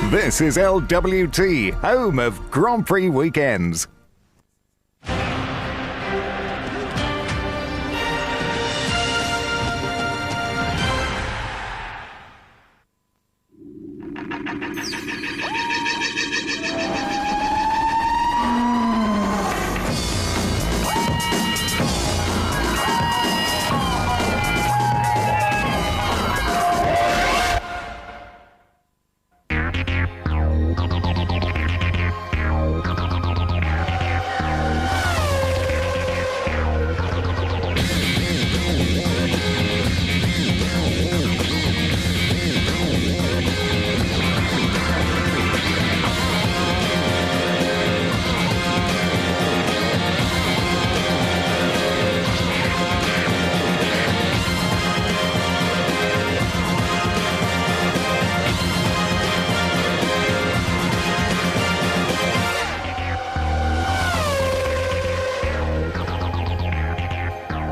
This is LWT, home of Grand Prix weekends.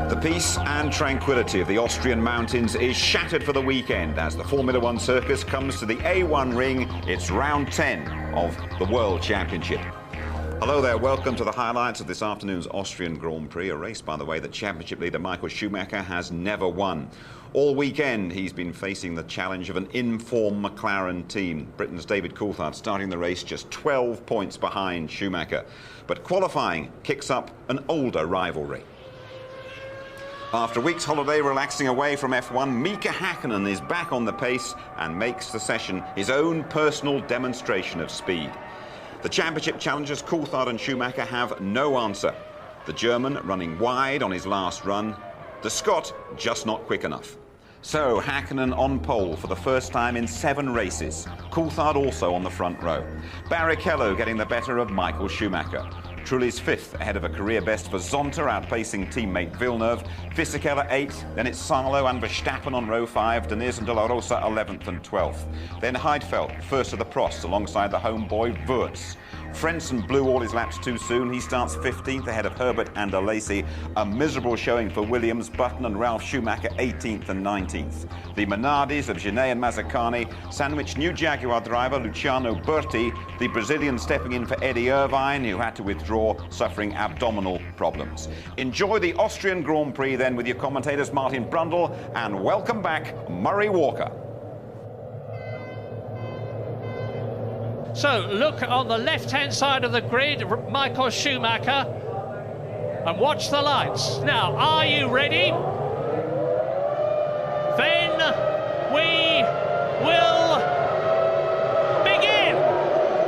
The peace and tranquility of the Austrian mountains is shattered for the weekend as the Formula One circus comes to the A1 ring. It's round 10 of the World Championship. Hello there, welcome to the highlights of this afternoon's Austrian Grand Prix, a race, by the way, that championship leader Michael Schumacher has never won. All weekend he's been facing the challenge of an in-form McLaren team. Britain's David Coulthard starting the race just 12 points behind Schumacher. But qualifying kicks up an older rivalry. After a week's holiday relaxing away from F1, Mika Häkkinen is back on the pace and makes the session his own personal demonstration of speed. The championship challengers Coulthard and Schumacher have no answer. The German running wide on his last run, the Scot just not quick enough. So Häkkinen on pole for the first time in 7 races. Coulthard also on the front row. Barrichello getting the better of Michael Schumacher. Trulli's 5th, ahead of a career best for Zonta, outpacing teammate Villeneuve. Fisichella 8th, then it's Salo and Verstappen on row 5, Deniz and De La Rosa 11th and 12th. Then Heidfeld, first of the Prost, alongside the homeboy Wurz. Frentzen blew all his laps too soon. He starts 15th ahead of Herbert and Alesi. A miserable showing for Williams, Button and Ralf Schumacher 18th and 19th. The Minardis of Genet and Mazzacane sandwiched new Jaguar driver Luciano Berti, the Brazilian stepping in for Eddie Irvine, who had to withdraw, suffering abdominal problems. Enjoy the Austrian Grand Prix then with your commentators Martin Brundle, and welcome back Murray Walker. So look on the left-hand side of the grid, Michael Schumacher, and watch the lights. Now, are you ready? Then we will begin.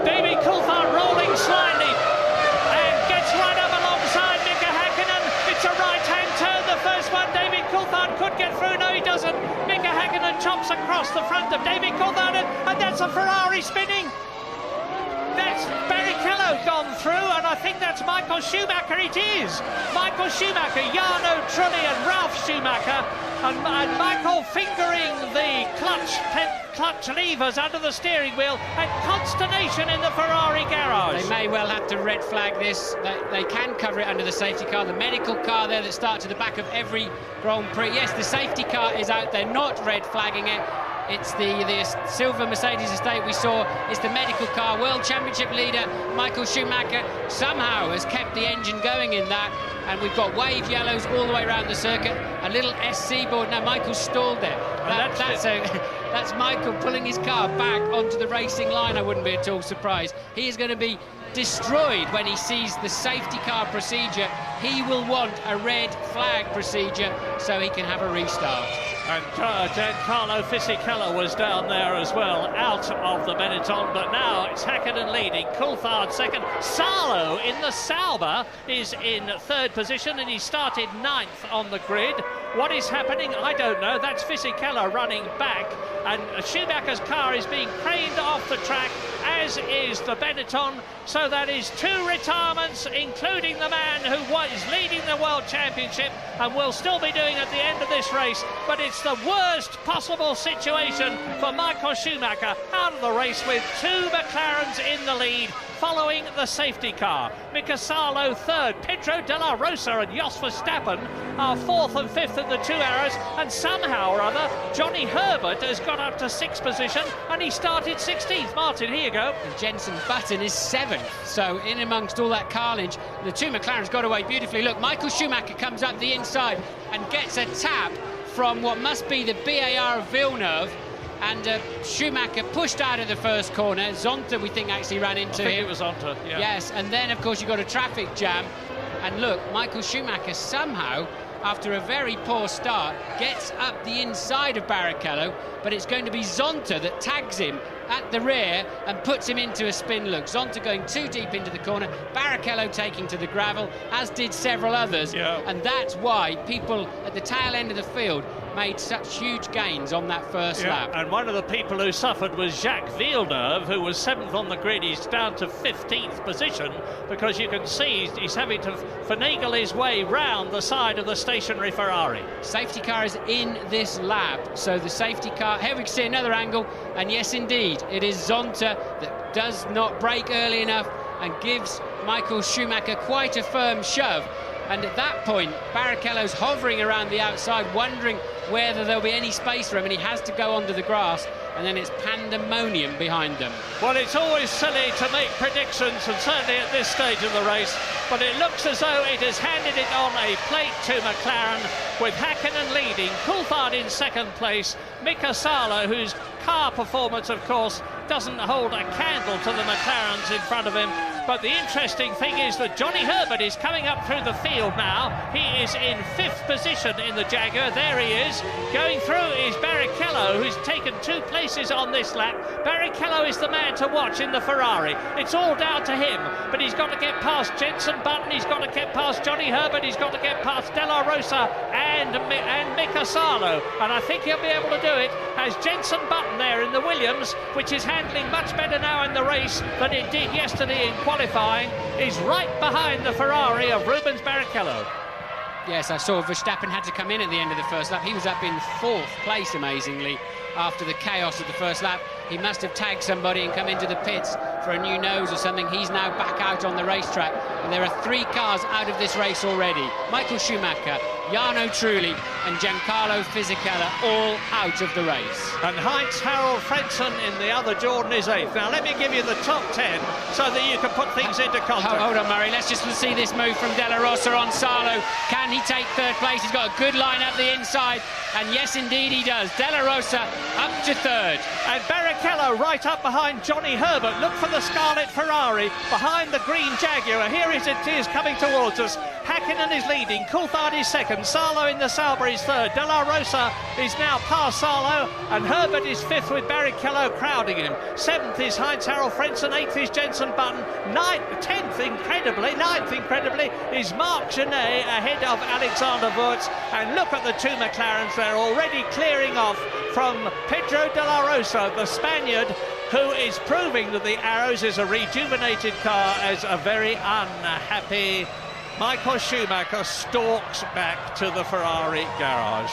David Coulthard rolling slightly and gets right up alongside Mika Häkkinen. It's a right-hand turn, the first one. David Coulthard could get through. No, he doesn't. Mika Häkkinen chops across the front of David Coulthard, and that's a Ferrari spinning. That's Barrichello gone through, and I think that's Michael Schumacher. It is Michael Schumacher, Jarno Trulli and Ralf Schumacher, and Michael fingering the clutch levers under the steering wheel, and consternation in the Ferrari garage. They may well have to red flag this. They can cover it under the safety car. The medical car there that starts at the back of every Grand Prix. Yes, the safety car is out there, not red flagging it. It's the silver Mercedes estate we saw. It's the medical car. World Championship leader Michael Schumacher somehow has kept the engine going in that. And we've got wave yellows all the way around the circuit. A little SC board. Now Michael's stalled there. That's Michael pulling his car back onto the racing line. I wouldn't be at all surprised. He is going to be destroyed when he sees the safety car procedure. He will want a red flag procedure so he can have a restart. And Giancarlo Fisichella was down there as well, out of the Benetton, but now it's Häkkinen leading, Coulthard second. Salo in the Sauber is in 3rd position, and he started 9th on the grid. What is happening? I don't know. That's Fisichella running back, and Schumacher's car is being craned off the track, as is the Benetton. So that is 2 retirements, including the man who is leading the World Championship and will still be doing at the end of this race. But it's the worst possible situation for Michael Schumacher, out of the race with 2 McLarens in the lead, following the safety car. Mika Salo 3rd, Pedro de la Rosa and Jos Verstappen are 4th and 5th in the 2 errors, and somehow or other Johnny Herbert has got got up to 6th position, and he started 16th. Martin, here you go. And Jenson Button is 7th. So in amongst all that carnage, the two McLarens got away beautifully. Look, Michael Schumacher comes up the inside and gets a tap from what must be the BAR of Villeneuve. And Schumacher pushed out of the first corner. Zonta, we think, actually ran into him. It was Zonta, yeah. Yes, and then, of course, you got a traffic jam. And look, Michael Schumacher somehow, after a very poor start, gets up the inside of Barrichello, but it's going to be Zonta that tags him at the rear and puts him into a spin look. Zonta going too deep into the corner, Barrichello taking to the gravel, as did several others. Yeah. And that's why people at the tail end of the field made such huge gains on that first lap. And one of the people who suffered was Jacques Villeneuve, who was 7th on the grid. He's down to 15th position because you can see he's having to finagle his way round the side of the stationary Ferrari. Safety car is in this lap, so the safety car, here we can see another angle, and yes indeed, it is Zonta that does not brake early enough and gives Michael Schumacher quite a firm shove. And at that point, Barrichello's hovering around the outside, wondering whether there'll be any space for him, and he has to go onto the grass, and then it's pandemonium behind them. Well, it's always silly to make predictions, and certainly at this stage of the race, but it looks as though it has handed it on a plate to McLaren, with Häkkinen leading, Coulthard in 2nd place, Mika Salo, whose car performance, of course, doesn't hold a candle to the McLarens in front of him. But the interesting thing is that Johnny Herbert is coming up through the field now. He is in 5th position in the Jaguar. There he is. Going through is Barrichello, who's taken 2 places on this lap. Barrichello is the man to watch in the Ferrari. It's all down to him, but he's got to get past Jenson Button, he's got to get past Johnny Herbert, he's got to get past De La Rosa and Mika Salo. And I think he'll be able to do it as Jenson Button there in the Williams, which is handling much better now in the race than it did yesterday in qualifying, is right behind the Ferrari of Rubens Barrichello. Yes, I saw Verstappen had to come in at the end of the first lap. He was up in 4th place, amazingly, after the chaos of the first lap. He must have tagged somebody and come into the pits for a new nose or something. He's now back out on the racetrack, and there are 3 cars out of this race already. Michael Schumacher, Jarno Trulli and Giancarlo Fisichella all out of the race. And Heinz-Harald Frentzen in the other Jordan is 8th. Now let me give you the top 10 so that you can put things into context. Hold on, Murray, let's just see this move from De La Rosa on Salo. Can he take 3rd place? He's got a good line up the inside, and yes indeed he does. De La Rosa up to 3rd. And Barrichello right up behind Johnny Herbert. Look for the Scarlet Ferrari behind the green Jaguar. Here it is coming towards us. Häkkinen is leading, Coulthard is 2nd, Salo in the Sauber is 3rd, De La Rosa is now past Salo, and Herbert is 5th with Barrichello crowding him. 7th is Heinz-Harald Frentzen, 8th is Jenson Button, 9th incredibly is Marc Genet ahead of Alexander Wurz. And look at the 2 McLarens, they're already clearing off from Pedro De La Rosa, the Spaniard, who is proving that the Arrows is a rejuvenated car, as a very unhappy Michael Schumacher stalks back to the Ferrari garage.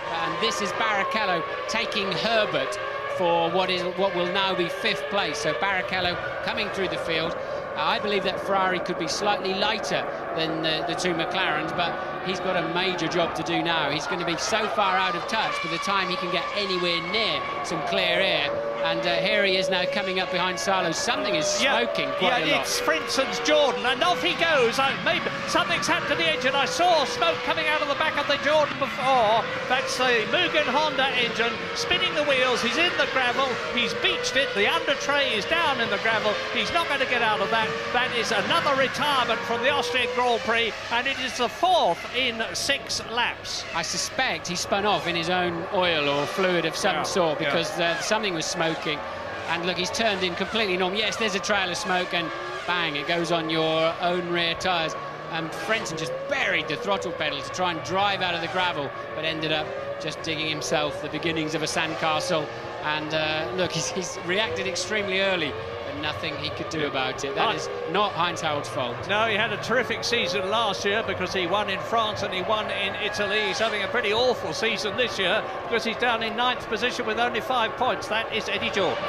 And this is Barrichello taking Herbert for what will now be 5th place. So Barrichello coming through the field. I believe that Ferrari could be slightly lighter than the 2 McLarens, but he's got a major job to do now. He's going to be so far out of touch by the time he can get anywhere near some clear air. And here he is now coming up behind Salo. Something is smoking quite a lot. It's Frenson's Jordan, and off he goes. Maybe something's happened to the engine. I saw smoke coming out of the back of the Jordan before. That's the Mugen Honda engine spinning the wheels. He's in the gravel. He's beached it. The under tray is down in the gravel. He's not going to get out of that. That is another retirement from the Austrian Grand Prix, and it is the 4th in 6 laps. I suspect he spun off in his own oil or fluid of some sort, because something was smoking. And look, he's turned in completely normal. Yes, there's a trail of smoke, and bang, it goes on your own rear tyres. And Frentzen just buried the throttle pedal to try and drive out of the gravel, but ended up just digging himself the beginnings of a sandcastle. And look, he's reacted extremely early, but nothing he could do about it. That is not Heinz-Harald's fault. No, he had a terrific season last year because he won in France and he won in Italy. He's having a pretty awful season this year because he's down in 9th position with only 5 points. That is Eddie Jordan.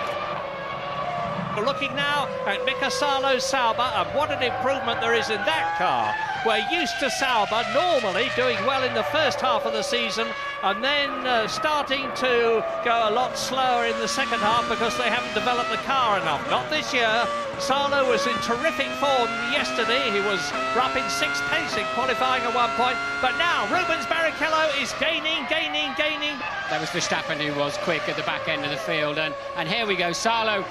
We're looking now at Mika Salo's Sauber, and what an improvement there is in that car. We're used to Sauber normally doing well in the first half of the season and then starting to go a lot slower in the second half because they haven't developed the car enough. Not this year. Salo was in terrific form yesterday. He was up in 6th pace in qualifying at one point, but now Rubens Barrichello is gaining. That was Verstappen who was quick at the back end of the field, and here we go. Salo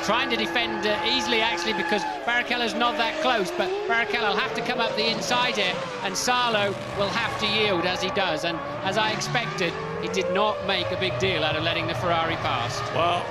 trying to defend easily, actually, because Barrichello's not that close, but Barrichello will have to come up the inside here, and Salo will have to yield as he does, and as I expected, he did not make a big deal out of letting the Ferrari past. Well,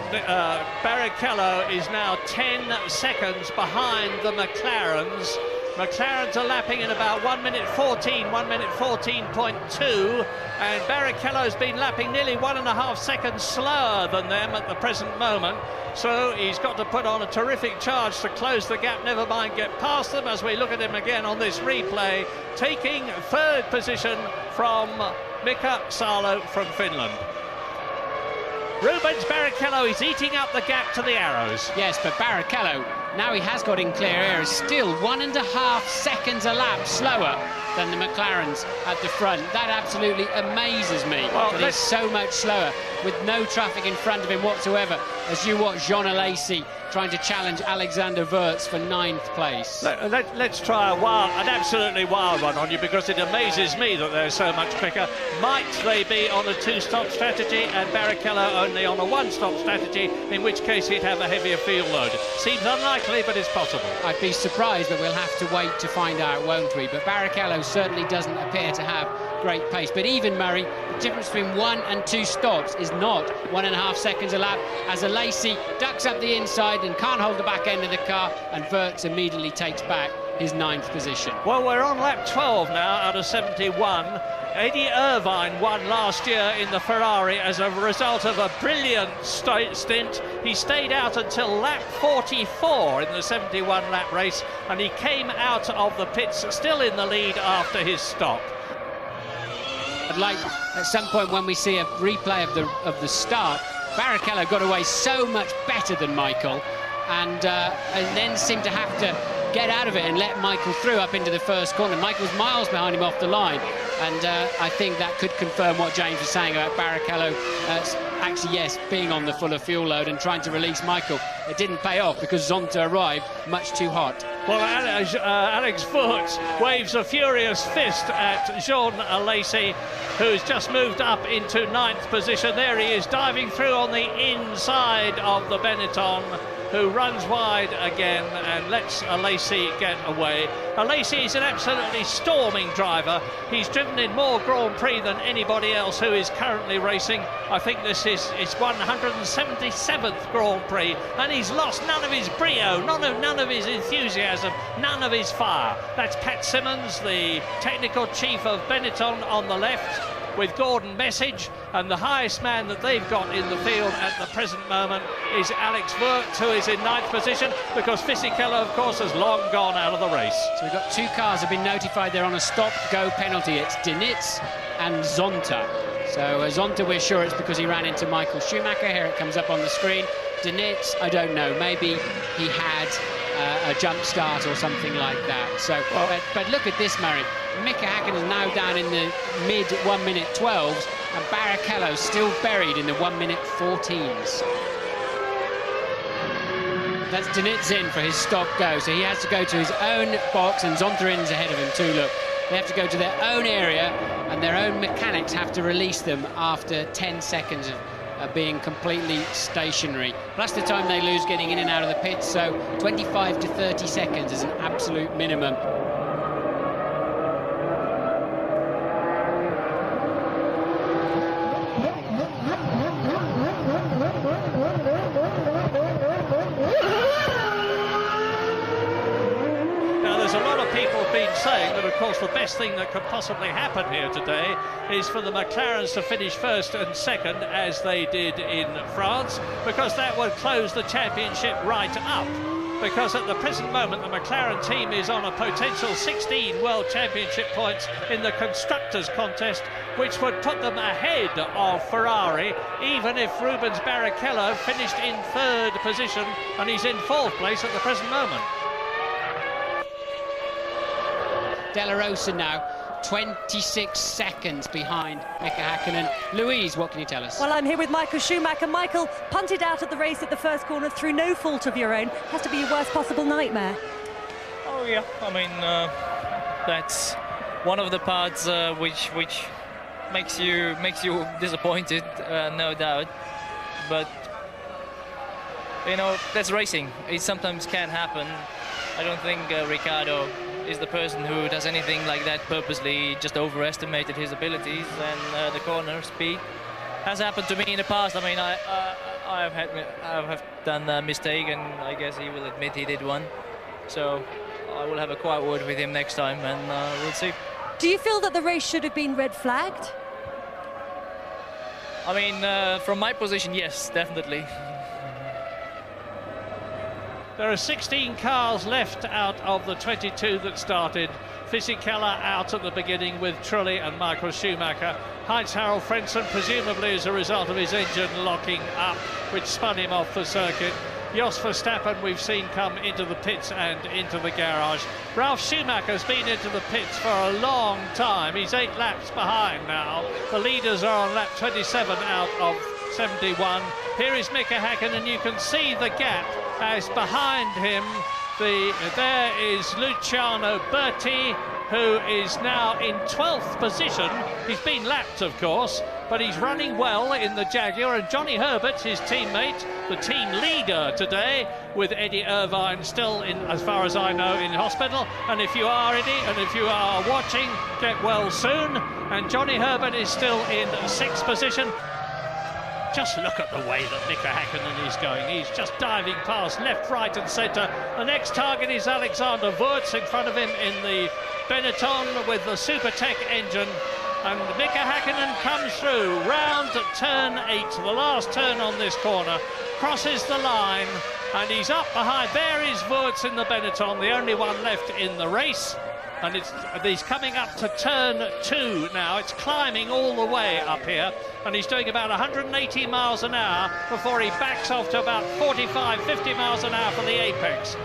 Barrichello is now 10 seconds behind the McLarens. McLarens are lapping in about 1 minute 14, 1 minute 14.2, and Barrichello's been lapping nearly 1.5 seconds slower than them at the present moment. So he's got to put on a terrific charge to close the gap, never mind get past them, as we look at him again on this replay, taking 3rd position from Mika Salo from Finland. Rubens Barrichello is eating up the gap to the arrows. Yes, but Barrichello, now he has got in clear air, is still 1.5 seconds a lap slower than the McLarens at the front. That absolutely amazes me. Well, that he's so much slower with no traffic in front of him whatsoever, as you watch Jean Alesi trying to challenge Alexander Wurz for 9th place. Let's try an absolutely wild one on you, because it amazes me that they're so much quicker. Might they be on a 2-stop strategy and Barrichello only on a 1-stop strategy, in which case he'd have a heavier field load? Seems unlikely, but it's possible. I'd be surprised, but we'll have to wait to find out, won't we? But Barrichello certainly doesn't appear to have great pace. But even, Murray, the difference between 1 and 2 stops is not 1.5 seconds a lap, as Alesi ducks up the inside and can't hold the back end of the car, and Wurz immediately takes back his 9th position. Well, we're on lap 12 now out of 71. Eddie Irvine won last year in the Ferrari as a result of a brilliant stint. He stayed out until lap 44 in the 71 lap race, and he came out of the pits still in the lead after his stop. I'd like at some point when we see a replay of the start, Barrichello got away so much better than Michael, and then seemed to have to get out of it and let Michael through up into the first corner. Michael's miles behind him off the line, and I think that could confirm what James was saying about Barrichello actually, yes, being on the fuller fuel load and trying to release Michael. It didn't pay off because Zonta arrived much too hot. Well, Alex Wurz waves a furious fist at Jean Alesi, who's just moved up into 9th position. There he is, diving through on the inside of the Benetton, who runs wide again and lets Alesi get away. Alesi is an absolutely storming driver. He's driven in more Grand Prix than anybody else who is currently racing. I think this is his 177th Grand Prix, and he's lost none of his brio, none of his enthusiasm, none of his fire. That's Pat Simmons, the technical chief of Benetton, on the left, with Gordon Message, and the highest man that they've got in the field at the present moment is Alex Wurz, who is in 9th position, because Fisichella, of course, has long gone out of the race. So we've got 2 cars have been notified they're on a stop-go penalty. It's Dinitz and Zonta. So Zonta, we're sure it's because he ran into Michael Schumacher. Here it comes up on the screen. Dinitz, I don't know, maybe he had a jump start or something like that. So, but look at this, Murray. Mika Häkkinen is now down in the mid 1 minute 12s, and Barrichello still buried in the 1 minute 14s. That's Dinitz in for his stop-go, so he has to go to his own box, and Zontarin's ahead of him too, look. They have to go to their own area, and their own mechanics have to release them after 10 seconds of being completely stationary. Plus the time they lose getting in and out of the pits, so 25 to 30 seconds is an absolute minimum. Saying that, of course, the best thing that could possibly happen here today is for the McLarens to finish 1st and 2nd as they did in France, because that would close the championship right up. Because at the present moment the McLaren team is on a potential 16 World Championship points in the Constructors' contest, which would put them ahead of Ferrari, even if Rubens Barrichello finished in 3rd position, and he's in 4th place at the present moment. De La Rosa now 26 seconds behind Mika Häkkinen. Louise, what can you tell us? Well, I'm here with Michael Schumacher. Michael, punted out at the race at the first corner through no fault of your own. Has to be your worst possible nightmare. Oh yeah, I mean that's one of the parts which makes you disappointed, no doubt. But you know, that's racing. It sometimes can happen. I don't think Ricciardo is the person who does anything like that purposely. He just overestimated his abilities, and the corner speed has happened to me in the past. I mean, I have done a mistake, and I guess he will admit he did one. So I will have a quiet word with him next time, and we'll see. Do you feel that the race should have been red flagged? I mean, from my position, yes, definitely. There are 16 cars left out of the 22 that started. Fisichella out at the beginning with Trulli and Michael Schumacher. Heinz-Harald Frentzen, presumably as a result of his engine locking up, which spun him off the circuit. Jos Verstappen we've seen come into the pits and into the garage. Ralf Schumacher's been into the pits for a long time. He's 8 laps behind now. The leaders are on lap 27 out of 71. Here is Mika Häkkinen, and you can see the gap as behind him there is Luciano Berti, who is now in 12th position. He's been lapped, of course, but he's running well in the Jaguar, and Johnny Herbert, his teammate, the team leader today, with Eddie Irvine still, in, as far as I know, in hospital. And if you are Eddie, and if you are watching, get well soon. And Johnny Herbert is still in 6th position. Just look at the way that Mika Häkkinen is going. He's just diving past left, right and centre. The next target is Alexander Wurz in front of him in the Benetton with the Supertech engine. And Mika Häkkinen comes through round turn 8, the last turn on this corner, crosses the line, and he's up behind. There is Wurz in the Benetton, the only one left in the race. And he's coming up to turn 2 now. It's climbing all the way up here, and he's doing about 180 miles an hour before he backs off to about 45, 50 miles an hour for the apex.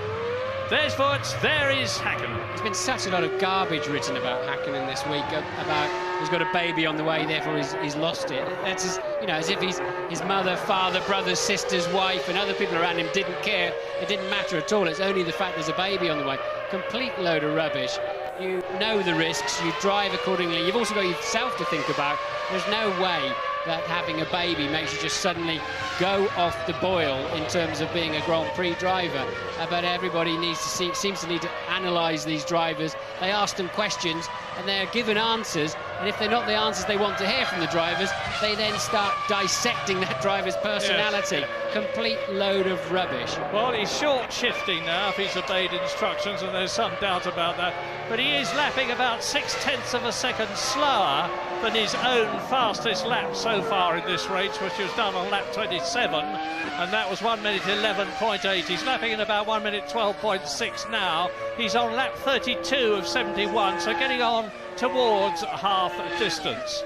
There's Wurz, there is Häkkinen. There's been such a lot of garbage written about Häkkinen this week, about he's got a baby on the way, therefore he's lost it. That's as, you know, as if his mother, father, brothers, sisters, wife and other people around him didn't care. It didn't matter at all. It's only the fact there's a baby on the way. Complete load of rubbish. You know the risks, you drive accordingly. You've also got yourself to think about. There's no way that having a baby makes you just suddenly go off the boil in terms of being a Grand Prix driver. But everybody seems to need to analyse these drivers. They ask them questions and they're given answers, and if they're not the answers they want to hear from the drivers, they then start dissecting that driver's personality. Yes. Complete load of rubbish. Well, he's short shifting now if he's obeyed instructions, and there's some doubt about that, but he is lapping about 0.6 of a second slower than his own fastest lap so far in this race, which was done on lap 27, and that was 1 minute 11.8. He's lapping in about 1 minute 12.6 now. He's on lap 32 of 71, so getting on towards half distance.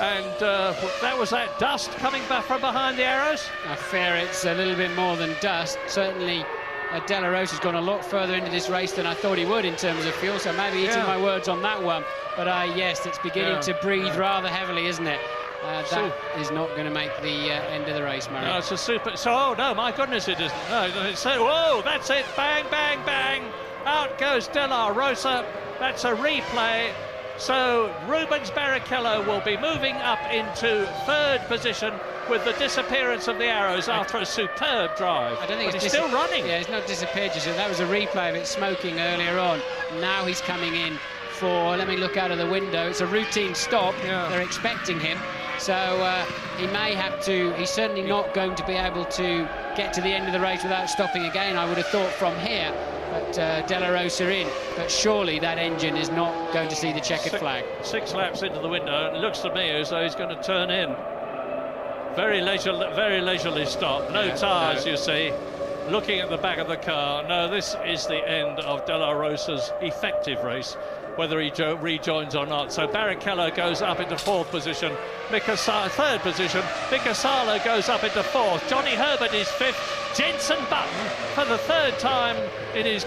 And that was that dust coming back from behind the arrows? I fear it's a little bit more than dust. Certainly De La Rosa's gone a lot further into this race than I thought he would in terms of fuel, so maybe eating my words on that one. But yes, it's beginning to breathe rather heavily, isn't it? That is not going to make the end of the race, Murray. No, it's a super... So, oh, no, my goodness, it isn't. No, it's so... Whoa, that's it. Bang, bang, bang. Out goes De La Rosa. That's a replay. So Rubens Barrichello will be moving up into 3rd position with the disappearance of the arrows after a superb drive. I don't think he's still running. Yeah, it's not disappeared just yet. That was a replay of it smoking earlier on. Now he's coming in for, let me look out of the window, it's a routine stop. Yeah. They're expecting him. So he may have to, he's certainly not going to be able to get to the end of the race without stopping again, I would have thought, from here. But De La Rosa in, but surely that engine is not going to see the checkered flag. 6 laps into the window, and it looks to me as though he's going to turn in. Very leisurely stop, no tyres, you see. Looking at the back of the car, no, this is the end of De La Rosa's effective race. whether he rejoins or not. So Barrichello goes up into 4th position, 3rd position, Mika Salo goes up into 4th, Johnny Herbert is 5th, Jenson Button for the 4th time in his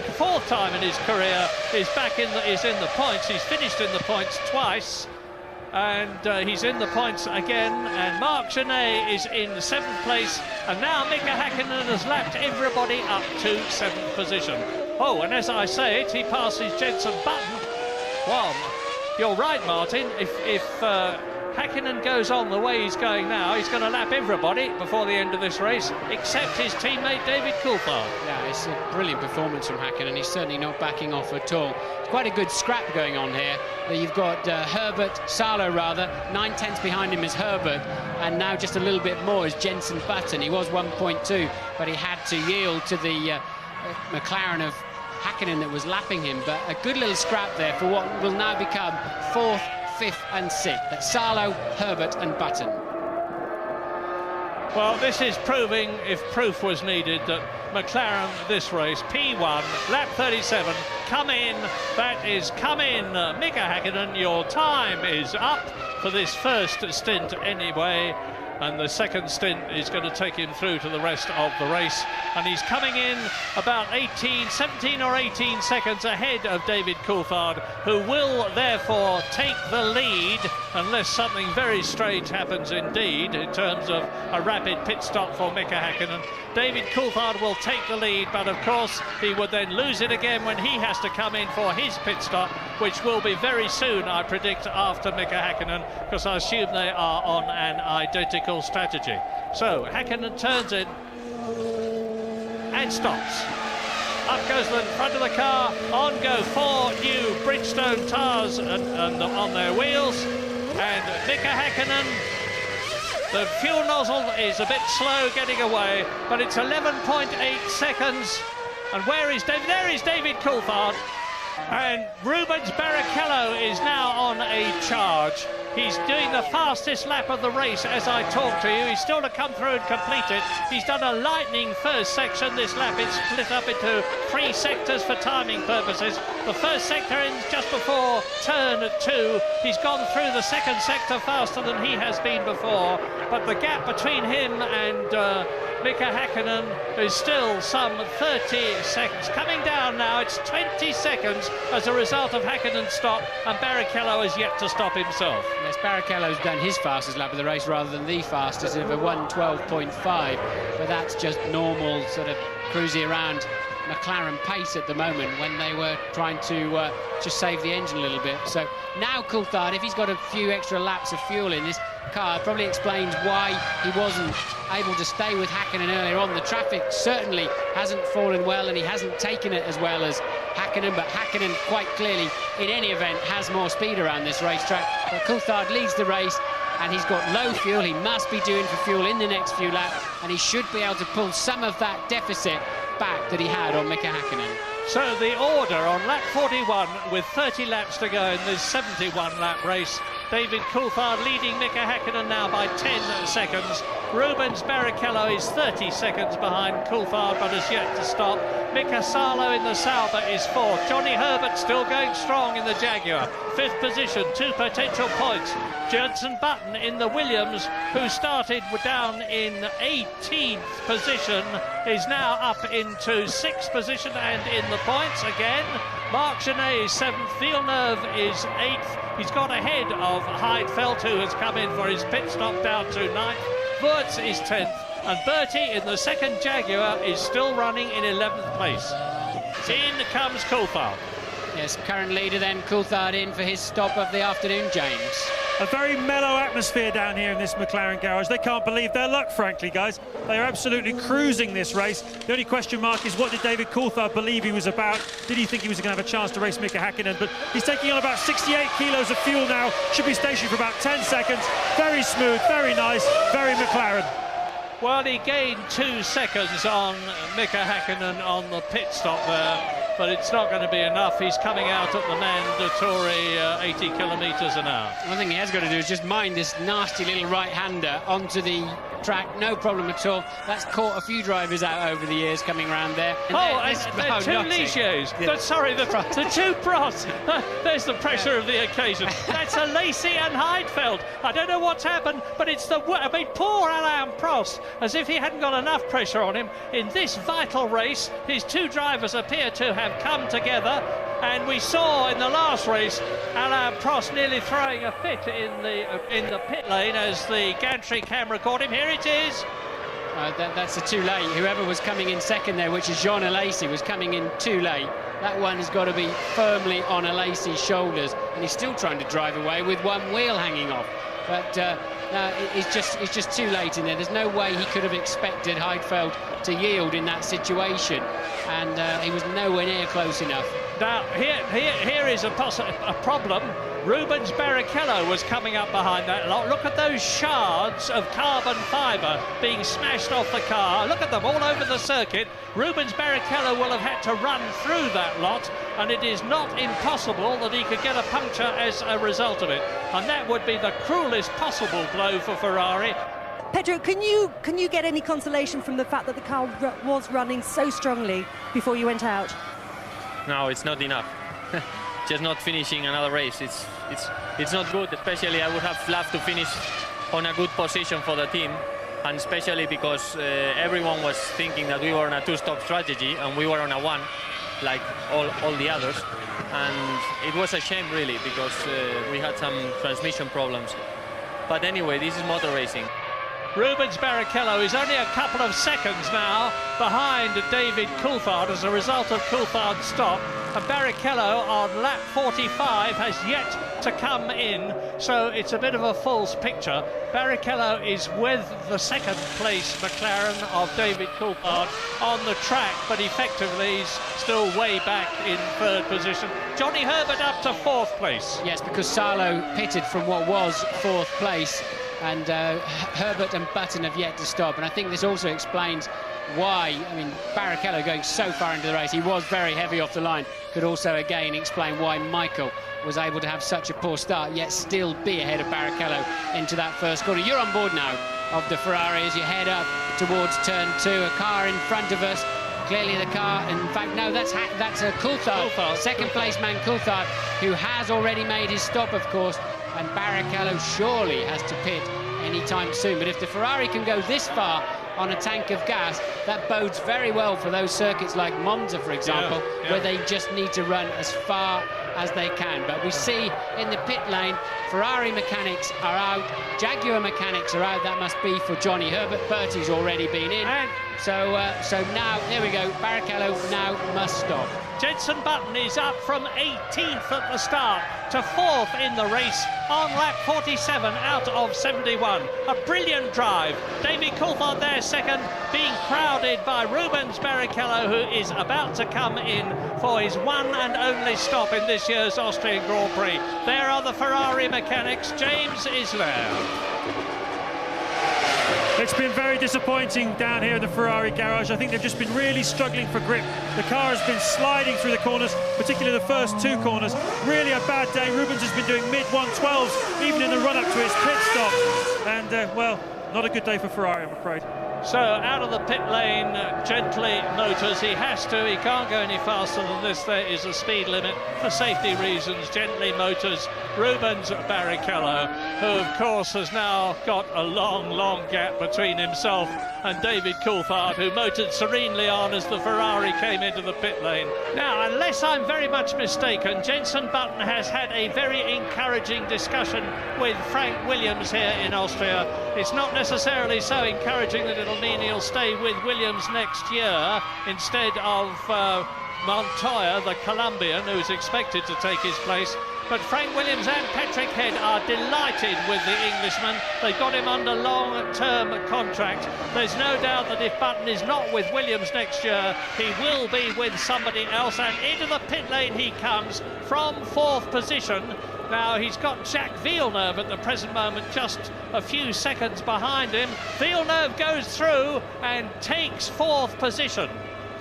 career is in the points. He's finished in the points twice, and he's in the points again, and Marc Genet is in 7th place, and now Mika Häkkinen has lapped everybody up to 7th position. Oh, and as I say it, he passes Jenson Button. Well, you're right, Martin. If Häkkinen goes on the way he's going now, he's going to lap everybody before the end of this race, except his teammate David Coulthard. Yeah, it's a brilliant performance from Häkkinen. He's certainly not backing off at all. It's quite a good scrap going on here. You've got Salo, 9/10 behind him is Herbert, and now just a little bit more is Jenson Button. He was 1.2, but he had to yield to the McLaren of Häkkinen that was lapping him. But a good little scrap there for what will now become 4th, 5th and 6th. That's Salo, Herbert and Button. Well, this is proving, if proof was needed, that McLaren this race, P1, lap 37, come in, Mika Häkkinen, your time is up for this first stint anyway, and the second stint is going to take him through to the rest of the race, and he's coming in about 17 or 18 seconds ahead of David Coulthard, who will therefore take the lead unless something very strange happens indeed in terms of a rapid pit stop for Mika Häkkinen. David Coulthard will take the lead, but of course he would then lose it again when he has to come in for his pit stop, which will be very soon, I predict, after Mika Häkkinen, because I assume they are on an identical strategy. So Häkkinen turns in and stops. Up goes the front of the car, on go 4 new Bridgestone tyres on their wheels, and Mika Häkkinen, the fuel nozzle is a bit slow getting away, but it's 11.8 seconds. And where is David? There is David Coulthard. And Rubens Barrichello is now on a charge. He's doing the fastest lap of the race as I talk to you. He's still to come through and complete it. He's done a lightning first section. This lap is split up into 3 sectors for timing purposes. The first sector ends just before turn 2. He's gone through the second sector faster than he has been before, but the gap between him and Mika Häkkinen is still some 30 seconds. Coming down now, it's 20 seconds as a result of Häkkinen's stop, and Barrichello has yet to stop himself. Yes, Barrichello's done his fastest lap of the race rather than the fastest of a 1:12.5, but that's just normal sort of cruising around McLaren pace at the moment when they were trying to just save the engine a little bit. So now Coulthard, if he's got a few extra laps of fuel in this car, it probably explains why he wasn't able to stay with Häkkinen earlier on. The traffic certainly hasn't fallen well, and he hasn't taken it as well as Häkkinen, but Häkkinen quite clearly in any event has more speed around this racetrack. But Coulthard leads the race, and he's got low fuel. He must be doing for fuel in the next few laps, and he should be able to pull some of that deficit back that he had on Mika Häkkinen. So the order on lap 41 with 30 laps to go in this 71-lap race. David Coulthard leading Mika Häkkinen now by 10 seconds. Rubens Barrichello is 30 seconds behind Coulthard, but has yet to stop. Mika Salo in the Sauber is 4th. Johnny Herbert still going strong in the Jaguar. 5th position, 2 potential points. Jenson Button in the Williams, who started down in 18th position, is now up into 6th position and in the points again. Marc Genet is 7th, Villeneuve is 8th. He's got ahead of Heidfeld, who has come in for his pit stop, down to 9th. Wurz is 10th, and Bertie in the second Jaguar is still running in 11th place. In comes Coulthard. Yes, current leader then, Coulthard in for his stop of the afternoon, James. A very mellow atmosphere down here in this McLaren garage. They can't believe their luck, frankly, guys. They are absolutely cruising this race. The only question mark is, what did David Coulthard believe he was about? Did he think he was going to have a chance to race Mika Häkkinen? But he's taking on about 68 kilos of fuel now. Should be stationary for about 10 seconds. Very smooth, very nice, very McLaren. Well, he gained 2 seconds on Mika Häkkinen on the pit stop there. but it's not going to be enough. He's coming out at the mandatory 80 kilometres an hour. One thing he has got to do is just mind this nasty little right-hander onto the track, no problem at all. That's caught a few drivers out over the years coming around there. And two Ligiers. Sorry, the two Prosts. There's the pressure of the occasion. That's a Lacey and Heidfeld. I don't know what's happened, but it's poor Alain Prost, as if he hadn't got enough pressure on him. In this vital race, his two drivers appear to have come together, and we saw in the last race Alain Prost nearly throwing a fit in the pit lane as the gantry camera caught him. Here it is. That's too late. Whoever was coming in second there, which is Jean Alesi, was coming in too late. That one has got to be firmly on Alesi's shoulders, and he's still trying to drive away with one wheel hanging off. But no, it's just too late in there. There's no way he could have expected Heidfeld to yield in that situation, and he was nowhere near close enough. Now, here is a problem. Rubens Barrichello was coming up behind that lot. Look at those shards of carbon fibre being smashed off the car. Look at them all over the circuit. Rubens Barrichello will have had to run through that lot, and it is not impossible that he could get a puncture as a result of it. And that would be the cruelest possible blow for Ferrari. Pedro, can you get any consolation from the fact that the car was running so strongly before you went out? No, it's not enough. Just not finishing another race. It's not good. Especially, I would have loved to finish on a good position for the team, and especially because everyone was thinking that we were on a two-stop strategy and we were on a one, like all the others. And it was a shame, really, because we had some transmission problems. But anyway, this is motor racing. Rubens Barrichello is only a couple of seconds now behind David Coulthard as a result of Coulthard's stop, and Barrichello on lap 45 has yet to come in, so it's a bit of a false picture. Barrichello is with the second place McLaren of David Coulthard on the track, but effectively he's still way back in third position. Johnny Herbert up to fourth place. Yes, because Salo pitted from what was fourth place, and Herbert and Button have yet to stop, and I think this also explains why, I mean, Barrichello going so far into the race, he was very heavy off the line, could also again explain why Michael was able to have such a poor start yet still be ahead of Barrichello into that first corner. You're on board now of the Ferrari as you head up towards turn 2, a car in front of us, clearly the car, in fact no, that's a Coulthard, second place man Coulthard, who has already made his stop, of course, and Barrichello surely has to pit anytime soon. But if the Ferrari can go this far on a tank of gas, that bodes very well for those circuits like Monza, for example, where they just need to run as far as they can. But we see in the pit lane, Ferrari mechanics are out, Jaguar mechanics are out. That must be for Johnny Herbert. Bertie's already been in. So now, there we go, Barrichello now must stop. Jenson Button is up from 18th at the start to 4th in the race on lap 47 out of 71. A brilliant drive. David Coulthard there second, being crowded by Rubens Barrichello, who is about to come in for his one and only stop in this year's Austrian Grand Prix. There are the Ferrari mechanics. James is there. It's been very disappointing down here in the Ferrari garage. I think they've just been really struggling for grip. The car has been sliding through the corners, particularly the first two corners. Really a bad day. Rubens has been doing mid-112s, even in the run-up to his pit stop. And, well, not a good day for Ferrari, I'm afraid. So out of the pit lane, Gently Motors. He has to, he can't go any faster than this. There is a speed limit for safety reasons. Gently Motors, Rubens Barrichello, who of course has now got a long gap between himself and David Coulthard, who motored serenely on as the Ferrari came into the pit lane. Now, unless I'm very much mistaken, Jenson Button has had a very encouraging discussion with Frank Williams here in Austria. It's not necessarily so encouraging that it'll mean he'll stay with Williams next year instead of Montoya, the Colombian, who's expected to take his place. But Frank Williams and Patrick Head are delighted with the Englishman. They got him under long-term contract. There's no doubt that if Button is not with Williams next year, he will be with somebody else. And into the pit lane he comes from 4th position. Now, he's got Jacques Villeneuve at the present moment just a few seconds behind him. Villeneuve goes through and takes 4th position.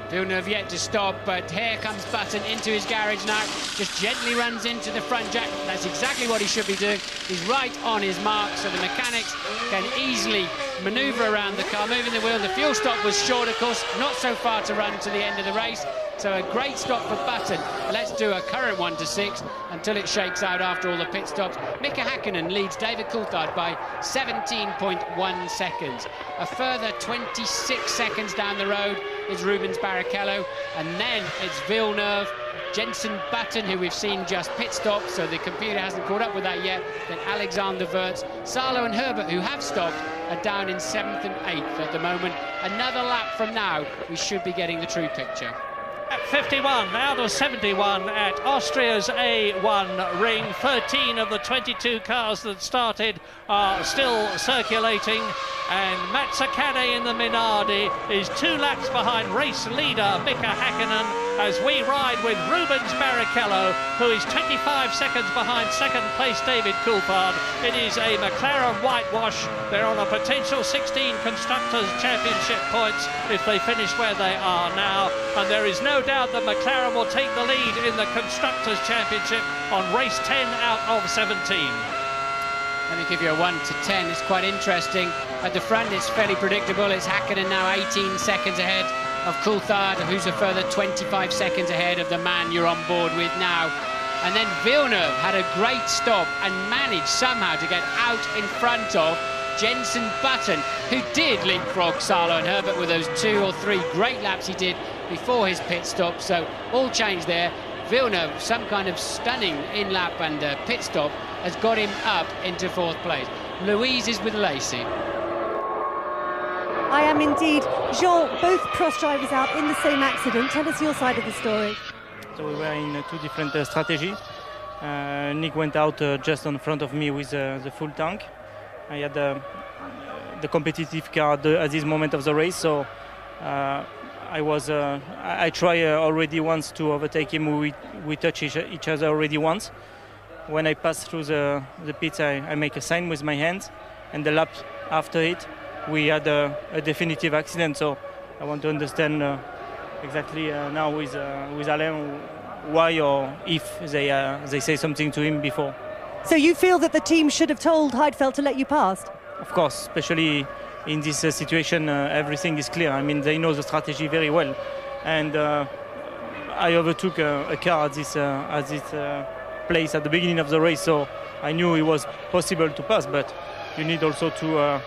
Villeneuve yet to stop, but here comes Button into his garage now. Just gently runs into the front jack. That's exactly what he should be doing. He's right on his mark, so the mechanics can easily manoeuvre around the car, moving the wheel. The fuel stop was short, of course, not so far to run to the end of the race. So a great stop for Button. Let's do a current 1 to 6 until it shakes out after all the pit stops. Mika Häkkinen leads David Coulthard by 17.1 seconds. A further 26 seconds down the road is Rubens Barrichello, and then it's Villeneuve, Jenson Button, who we've seen just pit stop, so the computer hasn't caught up with that yet, then Alexander Wirtz. Salo and Herbert, who have stopped, are down in 7th and 8th at the moment. Another lap from now, we should be getting the true picture. At 51 out of 71 at Austria's A1 ring. 13 of the 22 cars that started are still circulating, and Mazzacane in the Minardi is 2 laps behind race leader Mika Häkkinen as we ride with Rubens Barrichello, who is 25 seconds behind second place David Coulthard. It is a McLaren whitewash. They're on a potential 16 Constructors' Championship points if they finish where they are now, and there is no doubt that McLaren will take the lead in the Constructors' Championship on race 10 out of 17. Let me give you a 1 to 10. It's quite interesting. At the front, it's fairly predictable. It's Häkkinen now 18 seconds ahead of Coulthard, who's a further 25 seconds ahead of the man you're on board with now. And then Villeneuve had a great stop and managed somehow to get out in front of Jenson Button, who did leapfrog Salo and Herbert with those 2 or 3 great laps he did before his pit stop. So all changed there. Villeneuve, some kind of stunning in-lap and pit stop, has got him up into 4th place. Louise is with Lacey. I am indeed. Jean, both Prost drivers out in the same accident. Tell us your side of the story. So we were in 2 different strategies. Nick went out just in front of me with the full tank. I had the competitive car at this moment of the race, so I tried already once to overtake him. We touched each other already once. When I pass through the pits, I make a sign with my hands, and the lap after it, we had a definitive accident. So I want to understand exactly now with Alain why or if they say something to him before. So you feel that the team should have told Heidfeld to let you past? Of course, especially in this situation, everything is clear. I mean, they know the strategy very well, and I overtook a car at this place at the beginning of the race, so I knew it was possible to pass. But you need also to,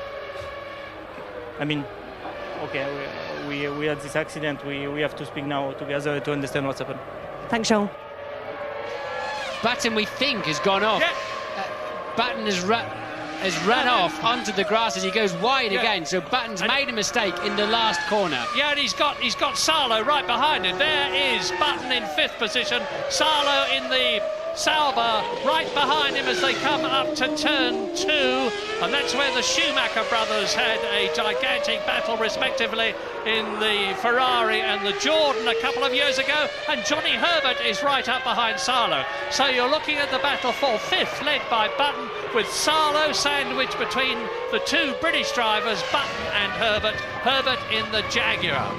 we had this accident. We have to speak now together to understand what's happened. Thanks, Jean. Button, we think, has gone off. Yeah. Button has run off onto the grass as he goes wide again. So Button's made a mistake in the last corner. Yeah, and he's got Salo right behind him. There is Button in 5th position. Salo in the Sauber right behind him as they come up to turn 2, and that's where the Schumacher brothers had a gigantic battle respectively in the Ferrari and the Jordan a couple of years ago, and Johnny Herbert is right up behind Salo. So you're looking at the battle for 5th, led by Button, with Salo sandwiched between the 2 British drivers, Button and Herbert. Herbert in the Jaguar.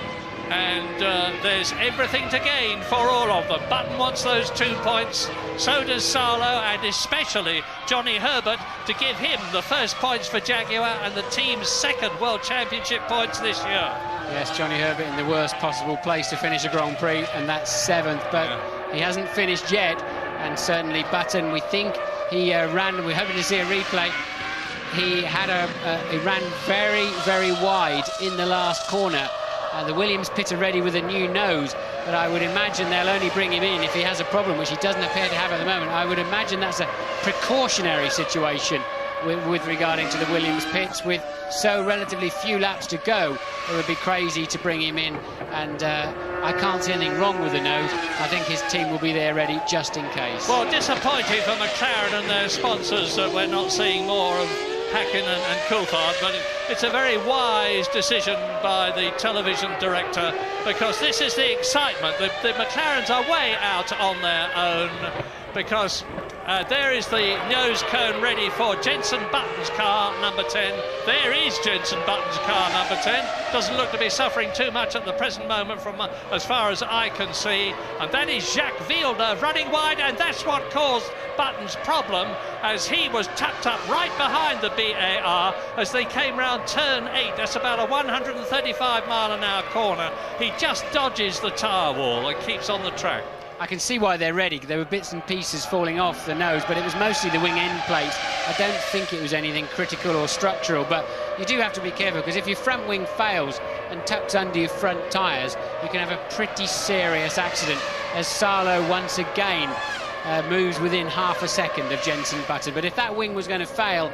And there's everything to gain for all of them. Button wants those 2 points, so does Salo, and especially Johnny Herbert, to give him the first points for Jaguar and the team's 2nd World Championship points this year. Yes, Johnny Herbert in the worst possible place to finish a Grand Prix, and that's 7th, but he hasn't finished yet. And certainly Button, we think he ran, we're hoping to see a replay, he ran very, very wide in the last corner. The Williams pit are ready with a new nose, but I would imagine they'll only bring him in if he has a problem, which he doesn't appear to have at the moment. I would imagine that's a precautionary situation with regarding to the Williams pits. With so relatively few laps to go, it would be crazy to bring him in, and I can't see anything wrong with the nose. I think his team will be there ready just in case. Well, disappointing for McLaren and their sponsors that we're not seeing more of Häkkinen and Coulthard, but it's a very wise decision by the television director, because this is the excitement. The McLarens are way out on their own, because There is the nose cone ready for Jenson Button's car, number 10. There is Jenson Button's car, number 10. Doesn't look to be suffering too much at the present moment from as far as I can see. And that is Jacques Villeneuve running wide, and that's what caused Button's problem, as he was tucked up right behind the BAR as they came round turn 8. That's about a 135-mile-an-hour corner. He just dodges the tyre wall and keeps on the track. I can see why they're ready. There were bits and pieces falling off the nose, but it was mostly the wing end plates. I don't think it was anything critical or structural, but you do have to be careful, because if your front wing fails and tucks under your front tyres, you can have a pretty serious accident, as Salo once again moves within half a second of Jenson Button. But if that wing was going to fail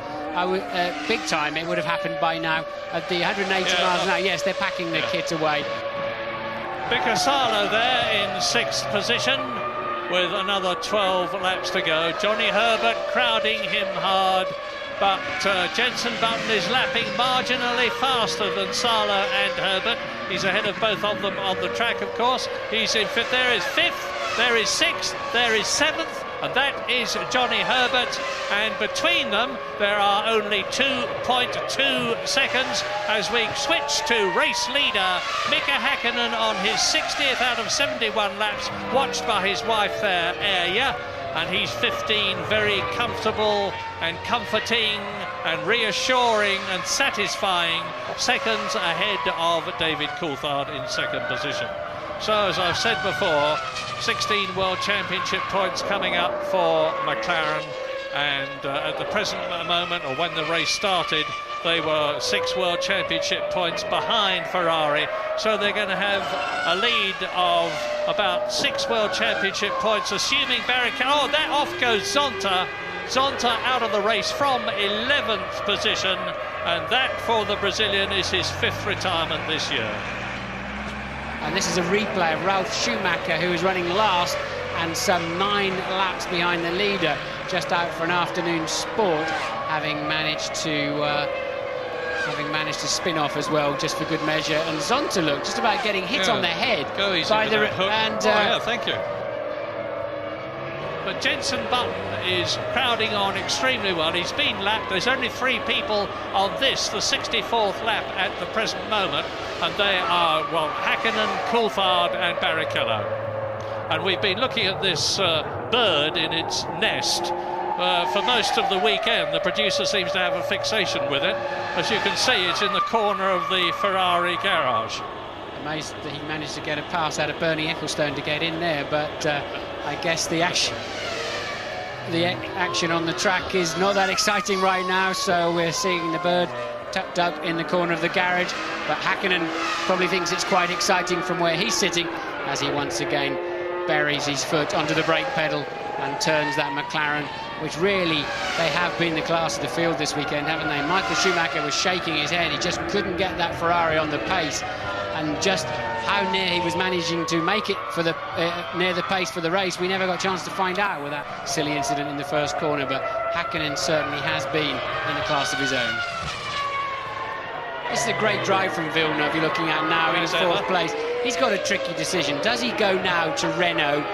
big time, it would have happened by now at the 180 miles an hour. Yes, they're packing the kit away. Mika Salo there in 6th position with another 12 laps to go. Johnny Herbert crowding him hard, but Jenson Button is lapping marginally faster than Salo and Herbert. He's ahead of both of them on the track, of course. He's in 5th. There is 5th, there is 6th, there is 7th, and that is Johnny Herbert. And between them, there are only 2.2 seconds as we switch to race leader Mika Häkkinen on his 60th out of 71 laps, watched by his wife there, Erja. And he's 15, very comfortable and comforting and reassuring and satisfying seconds ahead of David Coulthard in 2nd position. So, as I've said before, 16 World Championship points coming up for McLaren, and at the present moment, or when the race started, they were 6 World Championship points behind Ferrari, so they're going to have a lead of about 6 World Championship points, assuming Barrichello. Oh, that off goes Zonta. Zonta out of the race from 11th position, and that for the Brazilian is his 5th retirement this year. And this is a replay of Ralf Schumacher, who is running last and some 9 laps behind the leader, just out for an afternoon sport, having managed to spin off as well, just for good measure. And Zonta looked just about getting hit on the head by the hook. And thank you. But Jenson Button is crowding on extremely well. He's been lapped. There's only 3 people on this, the 64th lap at the present moment, and they are, well, Häkkinen, Coulthard and Barrichello. And we've been looking at this bird in its nest for most of the weekend. The producer seems to have a fixation with it. As you can see, it's in the corner of the Ferrari garage. Amazed that he managed to get a pass out of Bernie Ecclestone to get in there, but I guess the action on the track is not that exciting right now, so we're seeing the bird tucked up in the corner of the garage. But Häkkinen probably thinks it's quite exciting from where he's sitting, as he once again buries his foot onto the brake pedal and turns that McLaren, which really, they have been the class of the field this weekend, haven't they? Michael Schumacher was shaking his head. He just couldn't get that Ferrari on the pace, and just how near he was managing to make it for the near the pace for the race, we never got a chance to find out with that silly incident in the first corner. But Häkkinen certainly has been in a class of his own. This is a great drive from Villeneuve you're looking at now in 4th place. He's got a tricky decision. Does he go now to Renault,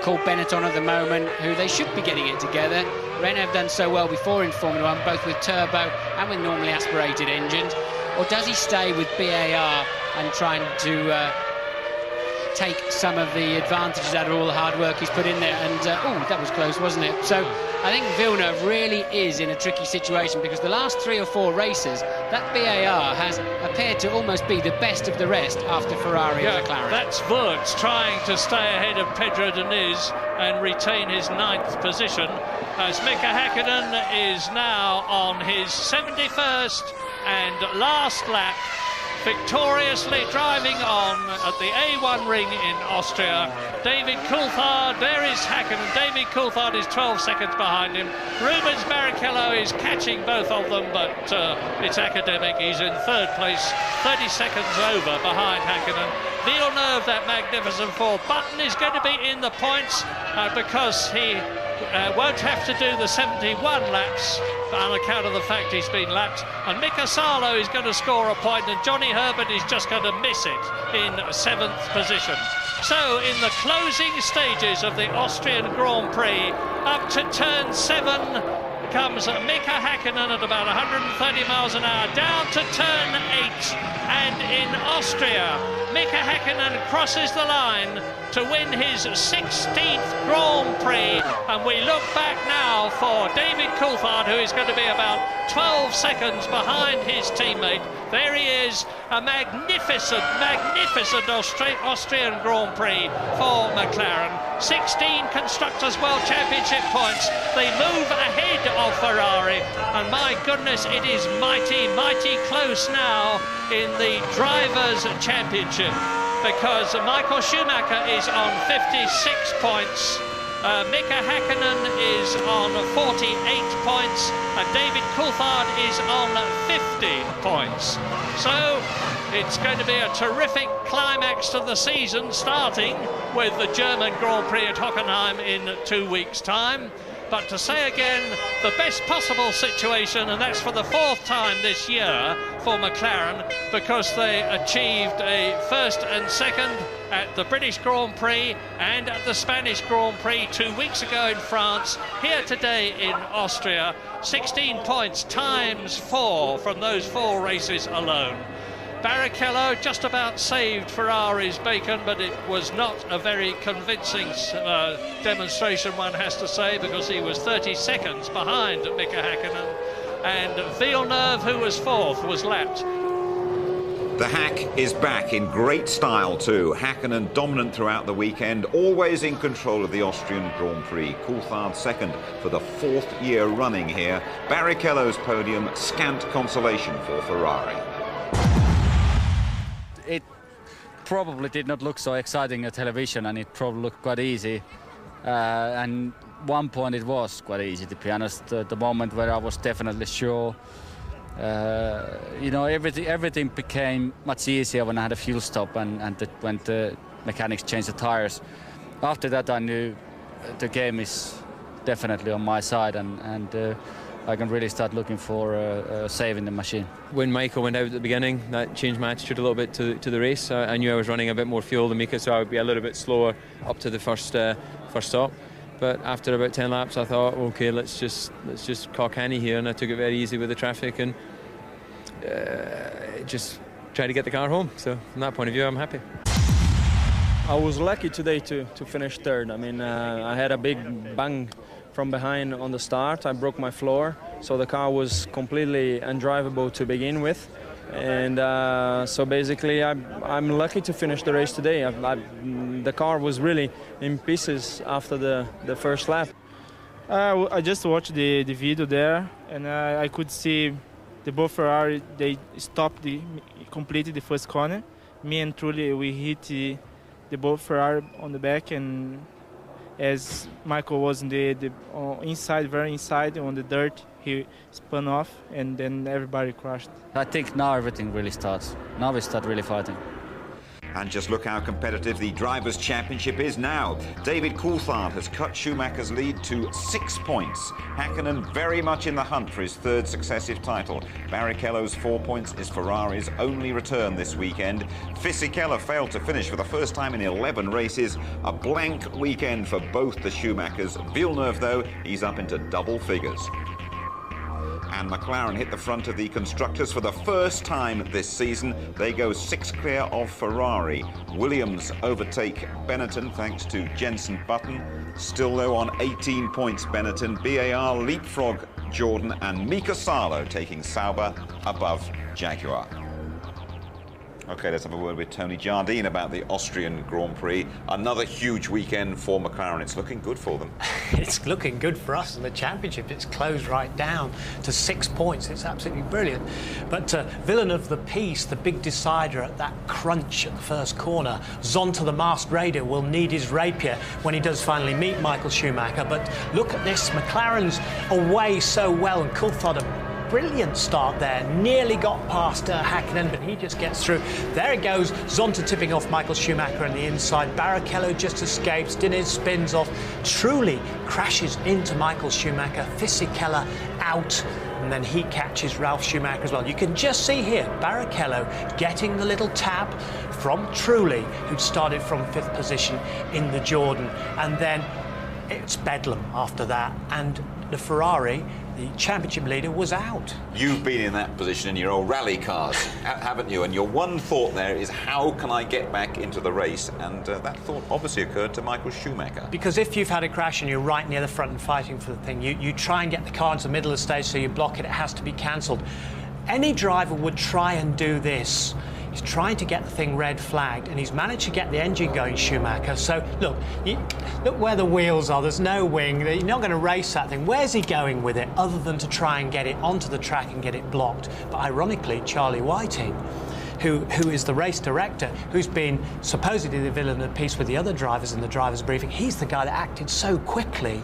called Benetton at the moment, who they should be getting it together? Renault have done so well before in Formula 1, both with turbo and with normally aspirated engines. Or does he stay with BAR and trying to take some of the advantages out of all the hard work he's put in there? And oh, that was close, wasn't it? So I think Villeneuve really is in a tricky situation, because the last 3 or 4 races, that BAR has appeared to almost be the best of the rest after Ferrari and McLaren. That's Wurz trying to stay ahead of Pedro Diniz and retain his 9th position, as Mika Häkkinen is now on his 71st and last lap, victoriously driving on at the A1 ring in Austria. David Coulthard, there is Häkkinen. David Coulthard is 12 seconds behind him. Rubens Barrichello is catching both of them, but it's academic. He's in 3rd place, 30 seconds over behind Häkkinen. Villeneuve, that magnificent 4th. Button is going to be in the points because he won't have to do the 71 laps on account of the fact he's been lapped. And Mika Salo is going to score a point, and Johnny Herbert is just going to miss it in 7th position. So in the closing stages of the Austrian Grand Prix, up to turn 7 comes Mika Häkkinen at about 130 miles an hour, down to turn 8, and in Austria, Mika Häkkinen crosses the line to win his 16th Grand Prix, and we look back now for David Coulthard, who is going to be about 12 seconds behind his teammate. There he is, a magnificent Austrian Grand Prix for McLaren. 16 Constructors' World Championship points. They move ahead of Ferrari, and my goodness, it is mighty close now in the Drivers' Championship, because Michael Schumacher is on 56 points. Mika Häkkinen is on 48 points, and David Coulthard is on 50 points. So it's going to be a terrific climax to the season, starting with the German Grand Prix at Hockenheim in 2 weeks' time. But to say again, the best possible situation, and that's for the 4th time this year for McLaren, because they achieved a 1st and 2nd at the British Grand Prix and at the Spanish Grand Prix 2 weeks ago in France, here today in Austria. 16 points times 4 from those 4 races alone. Barrichello just about saved Ferrari's bacon, but it was not a very convincing demonstration, one has to say, because he was 30 seconds behind Mika Häkkinen, and Villeneuve, who was 4th, was lapped. The Hack is back in great style too. Häkkinen dominant throughout the weekend, always in control of the Austrian Grand Prix. Coulthard 2nd for the 4th year running here. Barrichello's podium, scant consolation for Ferrari. It probably did not look so exciting on television, and it probably looked quite easy. And one point it was quite easy, to be honest. The moment where I was definitely sure, you know, everything became much easier when I had a fuel stop and when the mechanics changed the tires. After that, I knew the game is definitely on my side, and I can really start looking for saving the machine. When Michael went out at the beginning, that changed my attitude a little bit to the race. I knew I was running a bit more fuel than Mika, so I would be a little bit slower up to the first stop. But after about 10 laps, I thought, okay, let's just cock Henny here, and I took it very easy with the traffic and just tried to get the car home. So from that point of view, I'm happy. I was lucky today to finish 3rd. I mean, I had a big bang from behind on the start. I broke my floor, so the car was completely undrivable to begin with. And so basically I'm lucky to finish the race today. The car was really in pieces after the first lap. I just watched the video there, and I could see the both Ferrari, they stopped completely the first corner. Me and Trulli, we hit the both Ferrari on the back, and as Michael was in the inside, very inside on the dirt, he spun off, and then everybody crashed. I think now everything really starts. Now we start really fighting. And just look how competitive the Drivers' Championship is now. David Coulthard has cut Schumacher's lead to 6 points. Häkkinen very much in the hunt for his 3rd successive title. Barrichello's 4 points is Ferrari's only return this weekend. Fisichella failed to finish for the first time in 11 races. A blank weekend for both the Schumachers. Villeneuve, though, he's up into double figures. And McLaren hit the front of the constructors for the first time this season. They go 6 clear of Ferrari. Williams overtake Benetton thanks to Jenson Button. Still though on 18 points Benetton. BAR leapfrog Jordan, and Mika Salo taking Sauber above Jaguar. OK, let's have a word with Tony Jardine about the Austrian Grand Prix. Another huge weekend for McLaren. It's looking good for them. It's looking good for us in the championship. It's closed right down to 6 points. It's absolutely brilliant. But Villeneuve, the piece, the big decider at that crunch at the first corner. Zonta, the masked raider, will need his rapier when he does finally meet Michael Schumacher. But look at this. McLaren's away so well, and Coulthard brilliant start there, nearly got past Häkkinen, but he just gets through. There it goes, Zonta tipping off Michael Schumacher on the inside. Barrichello just escapes, Diniz spins off, Trulli crashes into Michael Schumacher. Fisichella out, and then he catches Ralf Schumacher as well. You can just see here Barrichello getting the little tab from Trulli, who'd started from 5th position in the Jordan, and then it's bedlam after that, and the Ferrari, the championship leader, was out. You've been in that position in your old rally cars, haven't you? And your one thought there is, how can I get back into the race? And that thought obviously occurred to Michael Schumacher. Because if you've had a crash and you're right near the front and fighting for the thing, you try and get the car into the middle of the stage, so you block it, it has to be cancelled. Any driver would try and do this. He's trying to get the thing red flagged, and he's managed to get the engine going, Schumacher. So, look where the wheels are. There's no wing. You're not going to race that thing. Where's he going with it, other than to try and get it onto the track and get it blocked? But ironically, Charlie Whiting, who is the race director, who's been supposedly the villain of the piece with the other drivers in the driver's briefing, he's the guy that acted so quickly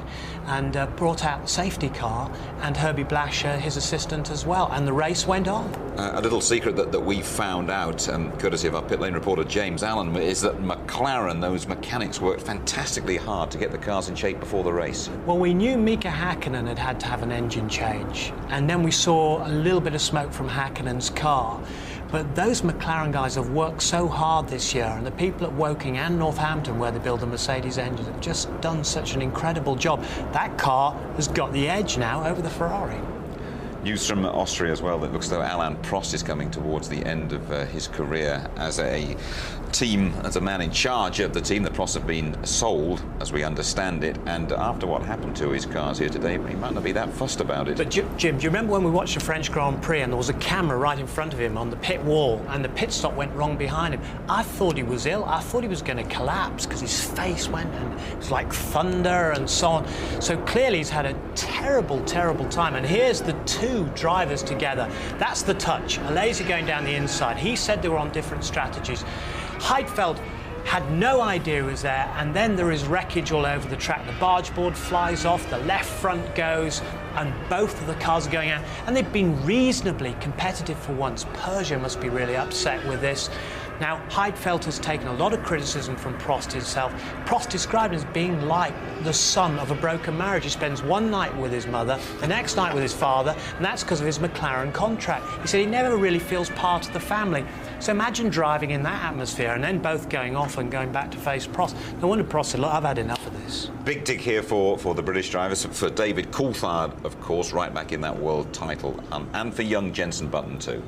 and brought out the safety car, and Herbie Blasher, his assistant, as well, and the race went on. A little secret that we found out, courtesy of our pit lane reporter James Allen, is that McLaren, those mechanics, worked fantastically hard to get the cars in shape before the race. Well, we knew Mika Hakkinen had to have an engine change, and then we saw a little bit of smoke from Hakkinen's car. But those McLaren guys have worked so hard this year, and the people at Woking and Northampton, where they build the Mercedes engines, have just done such an incredible job. That car has got the edge now over the Ferrari. News from Austria as well. It looks as though Alain Prost is coming towards the end of his career as a man in charge of the team. The Prost have been sold, as we understand it, and after what happened to his cars here today, he might not be that fussed about it. But Jim, do you remember when we watched the French Grand Prix and there was a camera right in front of him on the pit wall, and the pit stop went wrong behind him? I thought he was ill. I thought he was going to collapse because his face went, and it was like thunder and so on. So clearly he's had a terrible, terrible time. And here's the two drivers together. That's the touch. A laser going down the inside. He said they were on different strategies. Heidfeld had no idea he was there, and then there is wreckage all over the track. The barge board flies off, the left front goes, and both of the cars are going out. And they've been reasonably competitive for once. Persia must be really upset with this. Now, Heidfeld has taken a lot of criticism from Prost himself. Prost described him as being like the son of a broken marriage. He spends one night with his mother, the next night with his father, and that's because of his McLaren contract. He said he never really feels part of the family. So imagine driving in that atmosphere and then both going off and going back to face Prost. No wonder Prost said, look, I've had enough of this. Big dig here for the British drivers, for David Coulthard, of course, right back in that world title, and for young Jenson Button too.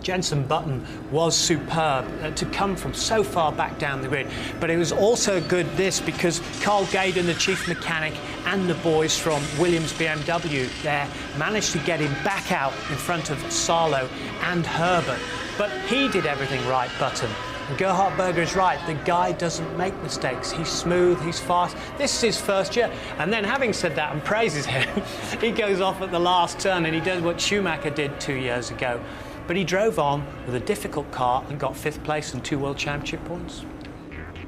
Jenson Button was superb to come from so far back down the grid, but it was also good because Carl Gaydon, the chief mechanic, and the boys from Williams BMW there managed to get him back out in front of Salo and Herbert. But he did everything right, Button. And Gerhard Berger is right. The guy doesn't make mistakes. He's smooth, he's fast. This is his first year. And then, having said that and praises him, he goes off at the last turn and he does what Schumacher did 2 years ago. But he drove on with a difficult car and got 5th place and 2 World Championship points.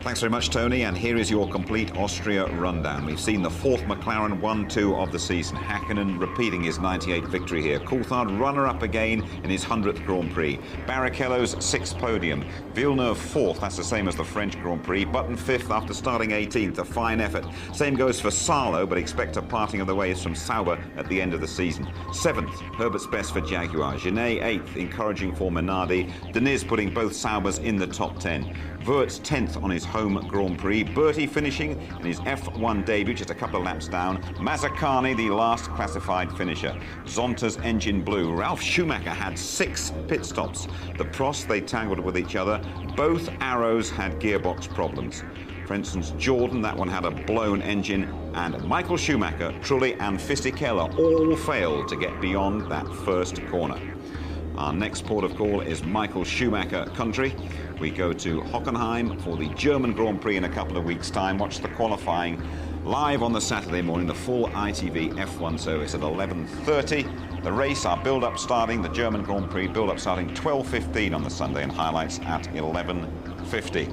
Thanks very much, Tony, and here is your complete Austria rundown. We've seen the 4th McLaren 1-2 of the season. Hakkinen repeating his 98 victory here. Coulthard runner-up again in his 100th Grand Prix. Barrichello's 6th podium. Villeneuve 4th, that's the same as the French Grand Prix. Button 5th after starting 18th, a fine effort. Same goes for Salo, but expect a parting of the ways from Sauber at the end of the season. 7th, Herbert's best for Jaguar. Genet 8th, encouraging for Minardi. Deniz putting both Saubers in the top 10. Wirtz 10th on his home Grand Prix. Bertie finishing in his F1 debut, just a couple of laps down. Mazzacani, the last classified finisher. Zonta's engine blew. Ralf Schumacher had 6 pit stops. The Prost, they tangled with each other. Both Arrows had gearbox problems. For instance, Jordan, that one had a blown engine, and Michael Schumacher, Trulli and Fisichella all failed to get beyond that first corner. Our next port of call is Michael Schumacher country. We go to Hockenheim for the German Grand Prix in a couple of weeks' time. Watch the qualifying live on the Saturday morning, the full ITV F1 service at 11:30. The race, our build-up starting, the German Grand Prix build-up starting 12:15 on the Sunday, and highlights at 11:50.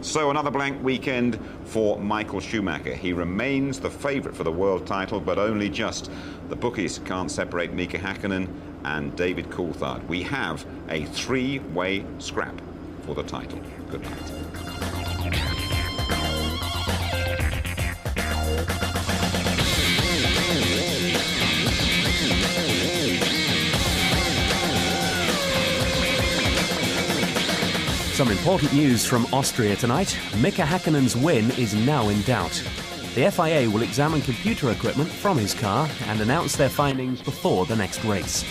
So another blank weekend for Michael Schumacher. He remains the favourite for the world title, but only just. The bookies can't separate Mika Hakkinen and David Coulthard. We have a 3-way scrap for the title. Good night. Some important news from Austria tonight. Mika Häkkinen's win is now in doubt. The FIA will examine computer equipment from his car and announce their findings before the next race.